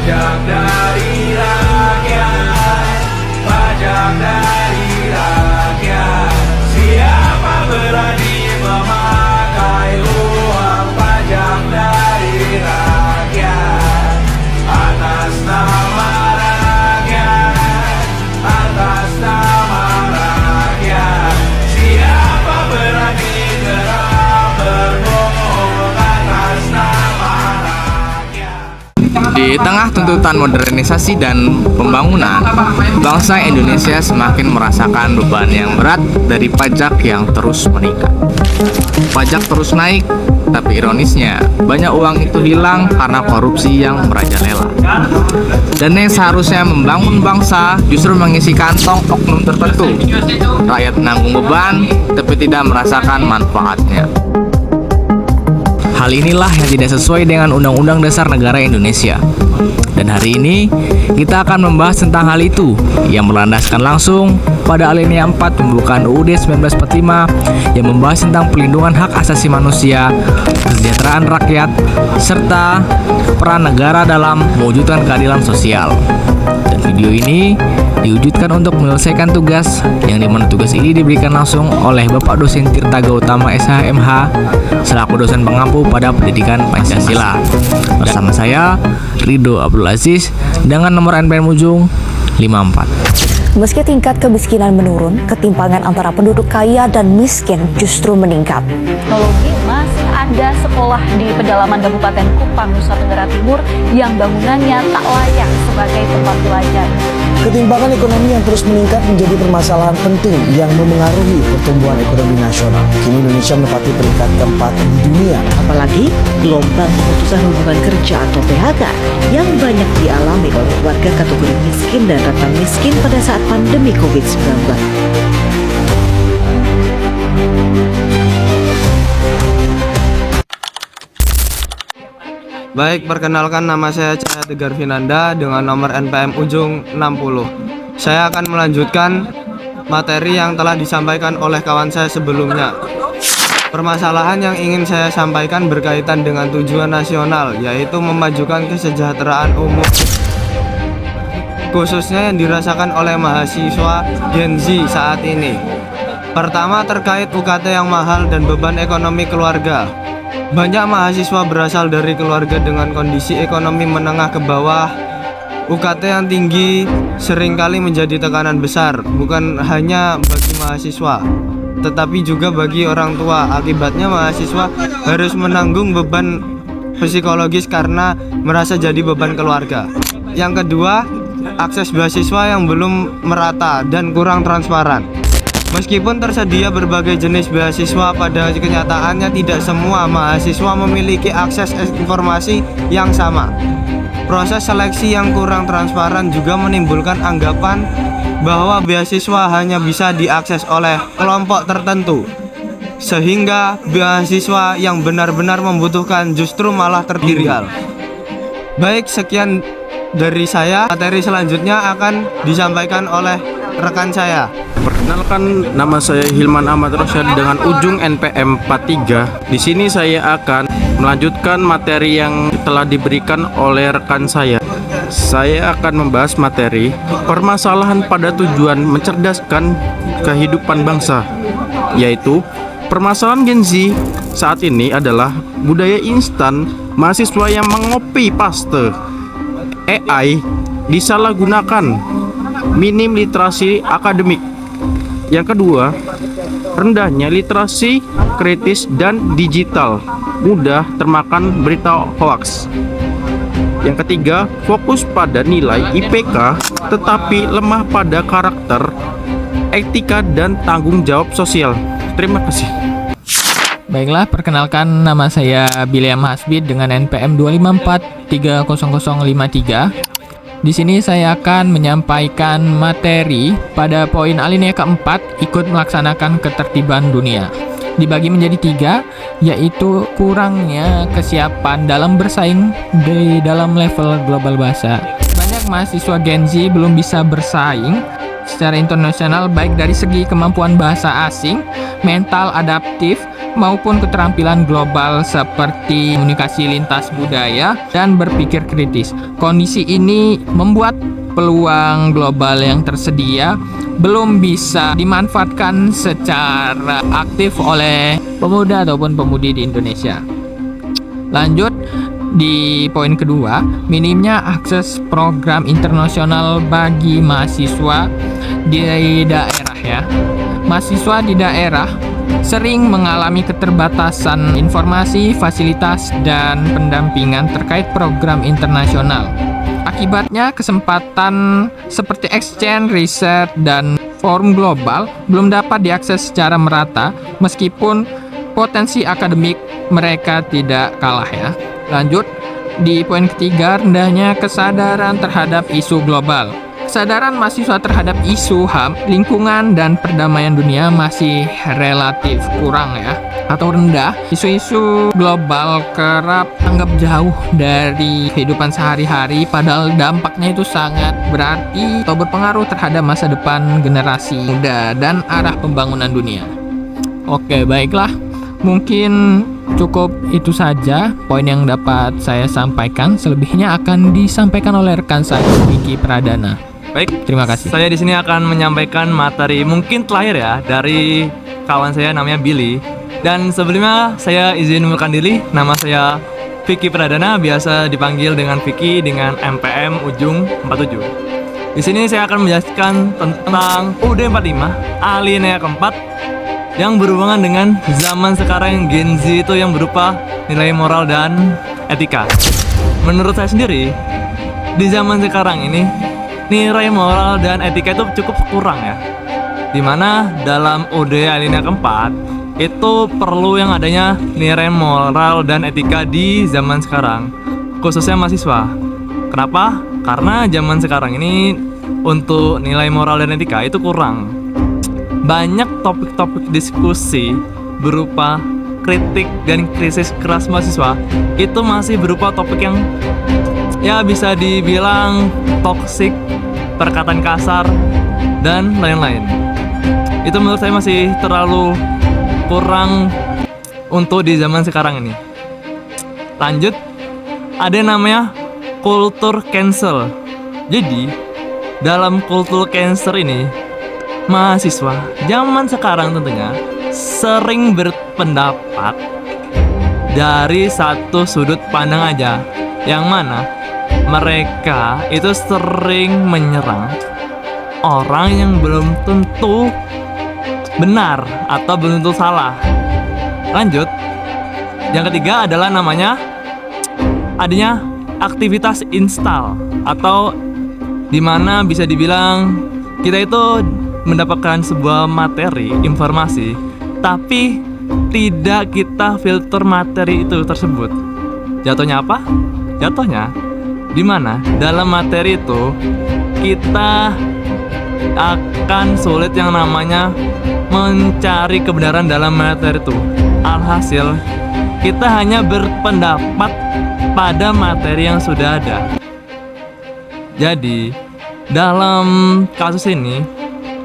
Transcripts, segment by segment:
Pajak dari rakyat, pajak dari rakyat. Siapa berani memakai uang pajak dari rakyat? Atas nama rakyat, atas nama rakyat. Siapa berani gerak berbohong atas nama rakyat? Di tengah tuntutan modernisasi dan pembangunan, bangsa Indonesia semakin merasakan beban yang berat dari pajak yang terus meningkat. Pajak terus naik, tapi ironisnya banyak uang itu hilang karena korupsi yang merajalela. Dan yang seharusnya membangun bangsa justru mengisi kantong oknum tertentu. Rakyat menanggung beban, tapi tidak merasakan manfaatnya. Hal inilah yang tidak sesuai dengan Undang-Undang Dasar Negara Indonesia. Dan hari ini kita akan membahas tentang hal itu yang berlandaskan langsung pada alinea 4 pembukaan UUD 1945 yang membahas tentang pelindungan hak asasi manusia, kesejahteraan rakyat, serta peran negara dalam mewujudkan keadilan sosial. Dan video ini diwujudkan untuk menyelesaikan tugas yang dimana tugas ini diberikan langsung oleh Bapak Dosen Tirta Gautama SHMH selaku dosen pengampu pada pendidikan Pancasila. Bersama saya Ridho Abdul Aziz dengan nomor NPM ujung 54. Meski tingkat kemiskinan menurun, ketimpangan antara penduduk kaya dan miskin justru meningkat. Teknologi masih ada sekolah di pedalaman Kabupaten Kupang, Nusa Tenggara Timur yang bangunannya tak layak sebagai tempat belajar. Ketimpangan ekonomi yang terus meningkat menjadi permasalahan penting yang memengaruhi pertumbuhan ekonomi nasional. Kini Indonesia menempati peringkat keempat di dunia. Apalagi gelombang pemutusan hubungan kerja atau PHK yang banyak dialami oleh warga kategori miskin dan rentan miskin pada saat pandemi COVID-19. Baik, perkenalkan nama saya Cahaya Tegar Vinanda dengan nomor NPM ujung 60. Saya akan melanjutkan materi yang telah disampaikan oleh kawan saya sebelumnya. Permasalahan yang ingin saya sampaikan berkaitan dengan tujuan nasional, yaitu memajukan kesejahteraan umum, khususnya yang dirasakan oleh mahasiswa Gen Z saat ini. Pertama, terkait UKT yang mahal dan beban ekonomi keluarga. Banyak mahasiswa berasal dari keluarga dengan kondisi ekonomi menengah ke bawah. UKT yang tinggi seringkali menjadi tekanan besar, bukan hanya bagi mahasiswa, tetapi juga bagi orang tua. Akibatnya mahasiswa harus menanggung beban psikologis karena merasa jadi beban keluarga. Yang kedua, akses beasiswa yang belum merata dan kurang transparan. Meskipun tersedia berbagai jenis beasiswa, pada kenyataannya tidak semua mahasiswa memiliki akses informasi yang sama. Proses seleksi yang kurang transparan juga menimbulkan anggapan bahwa beasiswa hanya bisa diakses oleh kelompok tertentu, sehingga beasiswa yang benar-benar membutuhkan justru malah tertinggal. Baik, sekian dari saya. Materi selanjutnya akan disampaikan oleh rekan saya. Perkenalkan, nama saya Hilman Ahmad Rosyad dengan ujung NPM 43. Di sini saya akan melanjutkan materi yang telah diberikan oleh rekan saya. Saya akan membahas materi permasalahan pada tujuan mencerdaskan kehidupan bangsa, yaitu permasalahan Gen Z saat ini adalah budaya instan, mahasiswa yang mengopi paste, AI disalahgunakan, minim literasi akademik. Yang kedua, rendahnya literasi kritis dan digital, mudah termakan berita hoaks. Yang ketiga, fokus pada nilai IPK tetapi lemah pada karakter, etika dan tanggung jawab sosial. Terima kasih. Baiklah, perkenalkan nama saya Biliam Hasbid dengan NPM 254300053. Di sini saya akan menyampaikan materi pada poin alinea keempat, ikut melaksanakan ketertiban dunia. Dibagi menjadi 3, yaitu kurangnya kesiapan dalam bersaing di dalam level global bahasa. Banyak mahasiswa Gen Z belum bisa bersaing secara internasional baik dari segi kemampuan bahasa asing, mental adaptif, maupun keterampilan global seperti komunikasi lintas budaya dan berpikir kritis. Kondisi ini membuat peluang global yang tersedia belum bisa dimanfaatkan secara aktif oleh pemuda ataupun pemudi di Indonesia. Lanjut di poin kedua, minimnya akses program internasional bagi mahasiswa di daerah ya. Mahasiswa di daerah sering mengalami keterbatasan informasi, fasilitas, dan pendampingan terkait program internasional. Akibatnya, kesempatan seperti exchange, riset, dan forum global belum dapat diakses secara merata meskipun potensi akademik mereka tidak kalah ya. Lanjut, di poin ketiga, rendahnya kesadaran terhadap isu global. Kesadaran mahasiswa terhadap isu HAM, lingkungan, dan perdamaian dunia masih relatif kurang ya, atau rendah. Isu-isu global kerap anggap jauh dari kehidupan sehari-hari, padahal dampaknya itu sangat berarti atau berpengaruh terhadap masa depan generasi muda dan arah pembangunan dunia. Oke, baiklah. Mungkin cukup itu saja poin yang dapat saya sampaikan. Selebihnya akan disampaikan oleh rekan saya, Vicky Pradana. Baik, Terima kasih. saya di sini akan menyampaikan materi mungkin terakhir ya dari kawan saya namanya Billy. Dan sebelumnya saya izin memperkenalkan diri, nama saya Vicky Pradana, biasa dipanggil dengan Vicky dengan MPM ujung 47. Di sini saya akan menjelaskan tentang UUD 45 alinea keempat yang berhubungan dengan zaman sekarang Gen Z itu yang berupa nilai moral dan etika. Menurut saya sendiri, di zaman sekarang ini nilai moral dan etika itu cukup kurang ya. Dimana dalam UUD alinea keempat itu perlu yang adanya nilai moral dan etika di zaman sekarang, khususnya mahasiswa. Kenapa? Karena zaman sekarang ini untuk nilai moral dan etika itu kurang. Banyak topik-topik diskusi berupa kritik dan krisis keras mahasiswa itu masih berupa topik yang ya bisa dibilang toksik, perkataan kasar, dan lain-lain. Itu menurut saya masih terlalu kurang untuk di zaman sekarang ini. Lanjut, ada yang namanya kultur cancel. Jadi, dalam kultur cancel ini mahasiswa zaman sekarang tentunya sering berpendapat dari satu sudut pandang aja, yang mana mereka itu sering menyerang orang yang belum tentu benar atau belum tentu salah. Lanjut, yang ketiga adalah namanya adanya aktivitas install, atau dimana bisa dibilang kita itu mendapatkan sebuah materi, informasi, tapi tidak kita filter materi itu tersebut. Jatuhnya apa? Jatuhnya dimana dalam materi itu kita akan sulit yang namanya mencari kebenaran dalam materi itu. Alhasil kita hanya berpendapat pada materi yang sudah ada. Jadi dalam kasus ini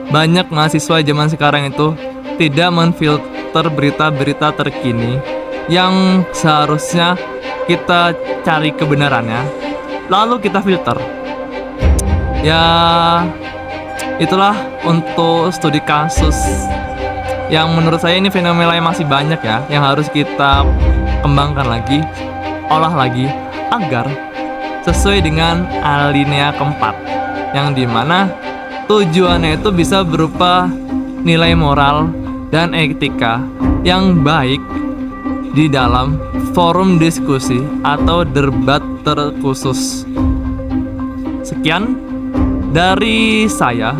banyak mahasiswa zaman sekarang itu tidak menfilter berita-berita terkini yang seharusnya kita cari kebenarannya, lalu kita filter. Ya, itulah untuk studi kasus yang menurut saya ini fenomena yang masih banyak ya, yang harus kita kembangkan lagi, olah lagi, agar sesuai dengan alinea keempat, yang dimana tujuannya itu bisa berupa nilai moral dan etika yang baik di dalam forum diskusi atau debat terkhusus. Sekian dari saya.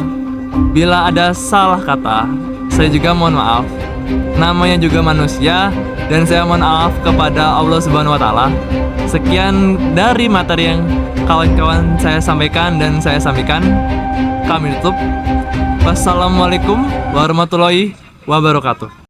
Bila ada salah kata, saya juga mohon maaf. Namanya juga manusia, dan saya mohon maaf kepada Allah Subhanahu wa Ta'ala. Sekian dari materi yang kawan-kawan saya sampaikan dan saya sampaikan. Kami tutup. Wassalamualaikum warahmatullahi wabarakatuh.